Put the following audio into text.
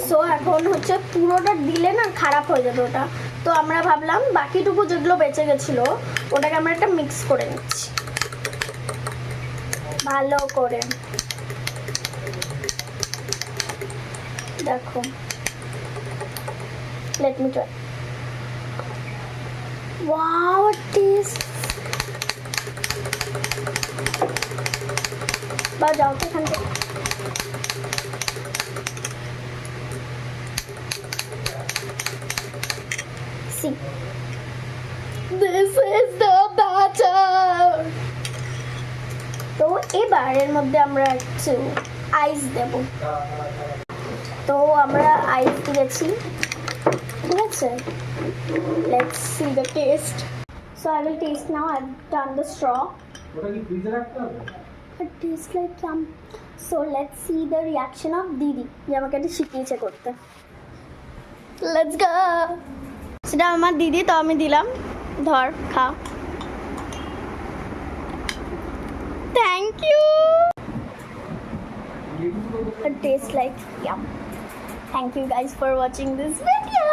So এখন হচ্ছে পুরোটা দিলে না খারাপ হয়ে যাবে ওটা, তো আমরা ভাবলাম বাকিটুকু যেগুলো বেঁচে গেছিলো ওটাকে আমরা একটা মিক্স করে নিচ্ছি ভালো করে। দেখো, let me try. Wow, test. বা যাও তো এখান থেকে। See, this is the batter. তো এবার এর মধ্যে আমরা একটু আইস দেব। তো আমরা আইস দিয়েছি, ঠিক আছে। Let's see the test. So I will test now. I have done the straw. ওটা কি ফ্রিজে রাখতে হবে? It tastes like yum. So let's see the reaction of দিদি, যে আমাকে এটা শিখিয়েছে করতে। Let's go. সেটা আমার দিদি, তো আমি দিলাম। ধর, খা। Thank you. It tastes like yum. Thank you guys for watching this video.